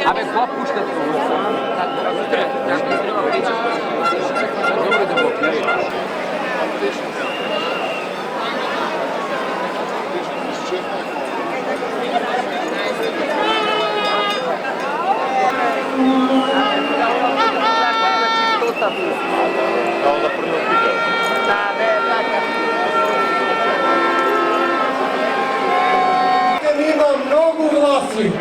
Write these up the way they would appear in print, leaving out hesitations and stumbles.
Абе, това пушката. Добре да блокираш. Има много гласи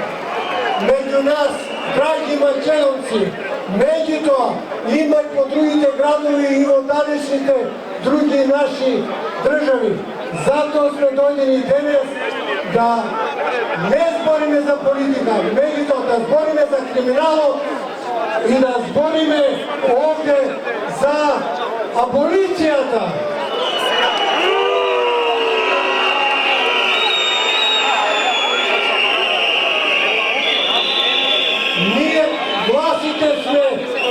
među nas, dragi Mačenovci. Međutim, ima i po drugите градови и во далечните други наши држави. Zato сме дојдени денес да не збориме за политика, меѓутоа да збориме за криминалот и да збориме овде за аболицијата. Ние гласите сме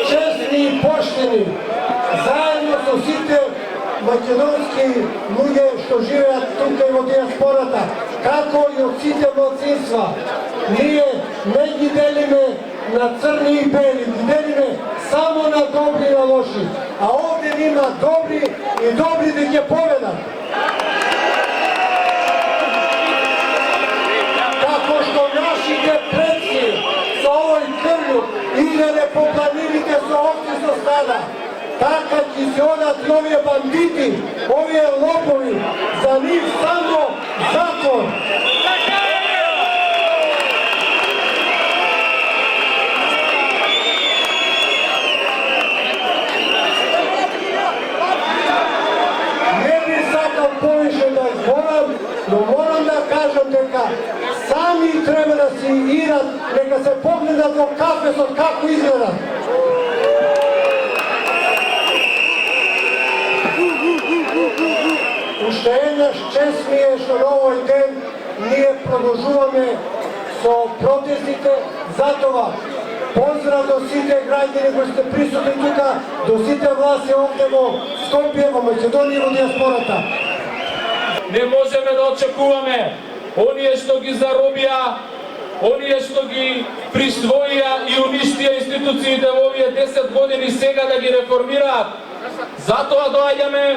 честни и поштени, заедно со сите македонски луѓе што живеат тука и во диаспората, како и од сите малцинства. Ние не ги делиме на црни и бели, ги делиме само на добри и на лоши. А овде има добри и добрите ќе победат. Како што нашите предци со овој крвју играле по планините со овци со стада, така ќе се одат и овие бандити, овие лопови, за нив само закон. Не би сакал повише да зборам, но морам да кажам дека сами треба да си идат, нека се погледат во кафесот како изгледат. Уште еднаш чест ми е што на овој ден ние продолжуваме со протестите, затоа поздрав до сите граѓани кои сте присутни тука, до сите власти овде во Скопје, во Македонија и во диаспората. Не можеме да очекуваме оние што ги заробија, оние што ги присвоија и уништија институциите во овие 10 години сега да ги реформираат. Затоа доаѓаме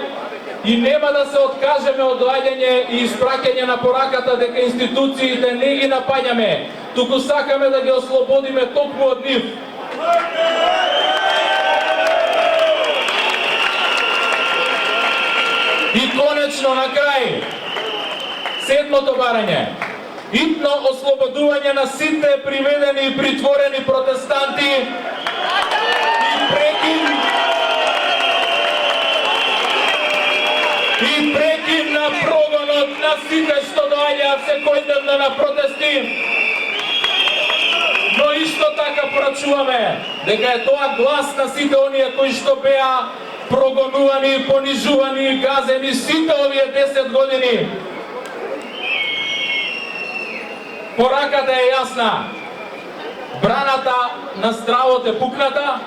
и нема да се откажеме од доаѓање и испраќање на пораката дека институциите не ги напаѓаме, туку сакаме да ги ослободиме токму од нив. И конечно на крај, седмото барање, итно ослободување на сите приведени и притворени протестанти и прекин на прогонот на сите што доаѓаат секојдневно на протести. Но исто така порачуваме дека е тоа глас на сите оние кои што беа прогонувани, понижувани и газени сите овие 10 години. Пораката е јасна. Браната на стравот е пукната,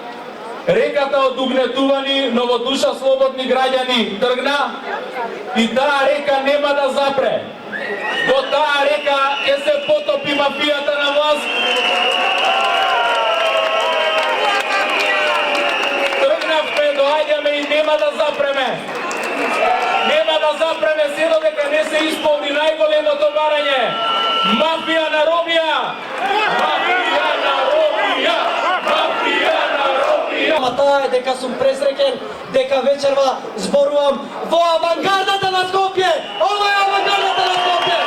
реката од угнетувани, но во душа слободни граѓани тргна и таа река нема да запре. Во таа река ќе се потопи мафијата на власт. Тргнавме, доаѓаме и нема да запреме. Нема да запреме се додека не се исполни најголемото барање. Мафија на робија! Мафија на робија! Мафија на робија! Ама таа е дека сум пресреќен, дека вечерва зборувам во авангардата на Скопје! Ова е авангардата на Скопје!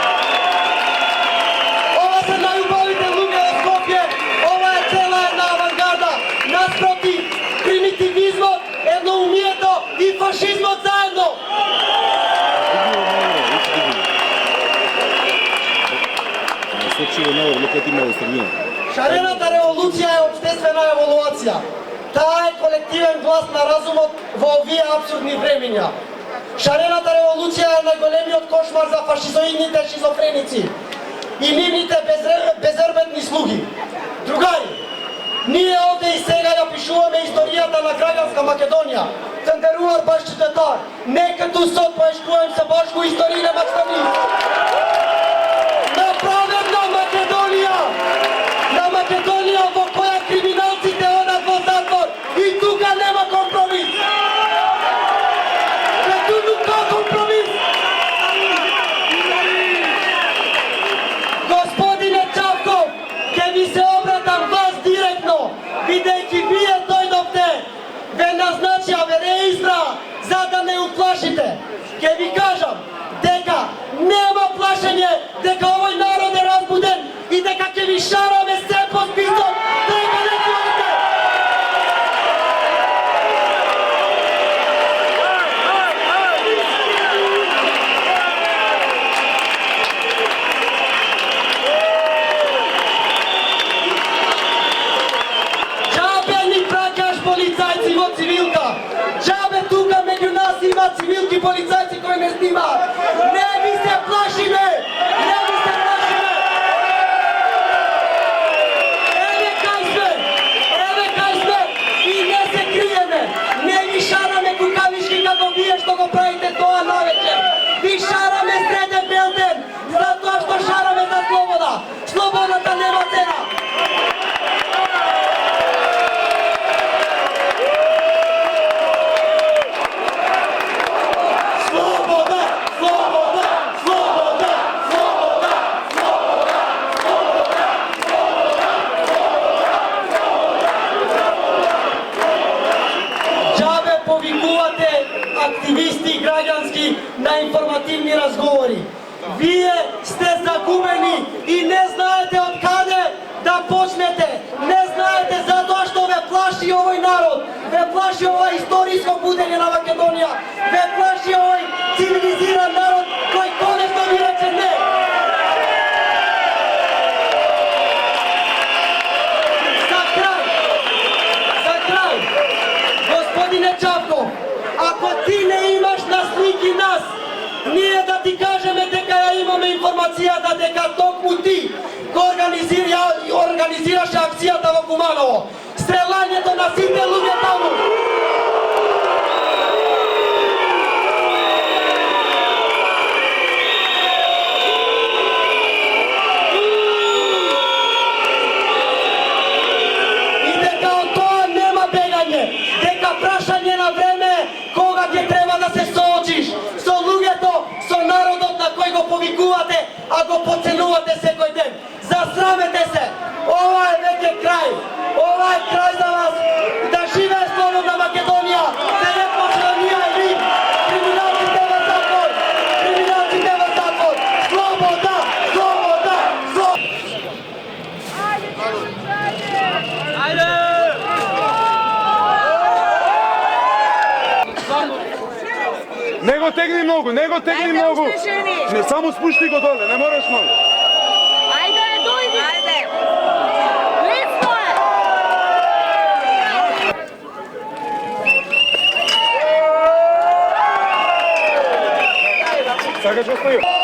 Ова се најубавите луѓе од Скопје! Ова е цела една авангарда! Наспроти примитивизмот, едноумието и фашизмот заедно! Шарената револуција е општествена еволуација. Таа е колективен глас на разумот во овие апсурдни времења. Шарената револуција е најголемиот кошмар за фашизоидните шизофреници и нивните безребетни слуги. Другари, ние овде и сега ја пишуваме историјата на граѓанска Македонија. Центерувар баш чететар, не като сот поешкуем се башко историјне мачтани. На праведна Македонија! На Македонија ви се обратам вас директно, бидејќи вие дојдовте, ве назначија, ве реизбра, за да не уплашите. Ке ви кажам дека нема плашење, дека овој народ е разбуден и дека ќе ви шараме се по список, дека не ходите. Џабе ни праќаш полицајци во цивилка. Џабе тука меѓу нас има цивилки полицајци кои ме снимаат. Не ви се плашиме! Не ви се плашиме! Еве кај сме! Еве кај сме! И не се криеме! Не ви шараме кукавишки како вие што го правите тоа навечер! Ви шараме среден бел ден! Затоа што шараме за слобода! Слободата нема цена! Слобода! Слобода! Слобода! Слобода! Џабе повикувате активисти и граѓански на информативни разговори. Вие сте загубени и не знаете од каде да почнете. Не знаете затоа што ве плаши овој народ. Ве плаши ова историско будење на Македонија. Ве плаши овој цивилизиран народ кој конечно ви рече не. За крај, господине Чавков, ако ти не имаш на слики нас, ние да ти кажеме дека ја имаме информацијата дека токму ти го организираше акцијата во Куманово. Стрелањето на сите луѓе таму. И дека од тоа нема бегање, дека прашање на време кога ќе треба да се соочиш со луѓето, со народот на кој го повикувате, а го поценувате секој ден. Засрамете се! Ова е веќе крај! Ова е крај за вас! Да живее слободна Македонија! Да не почне ние и ви! Криминалците во затвор! Криминалците во затвор! Слобода! Слобода! Не го тегни многу, не го тегни Ајде, многу. уште жени. Не, само спушти го доле, не мораш многу. Ајде, дојди! Ајде! Лесно е! Сакаш да стои?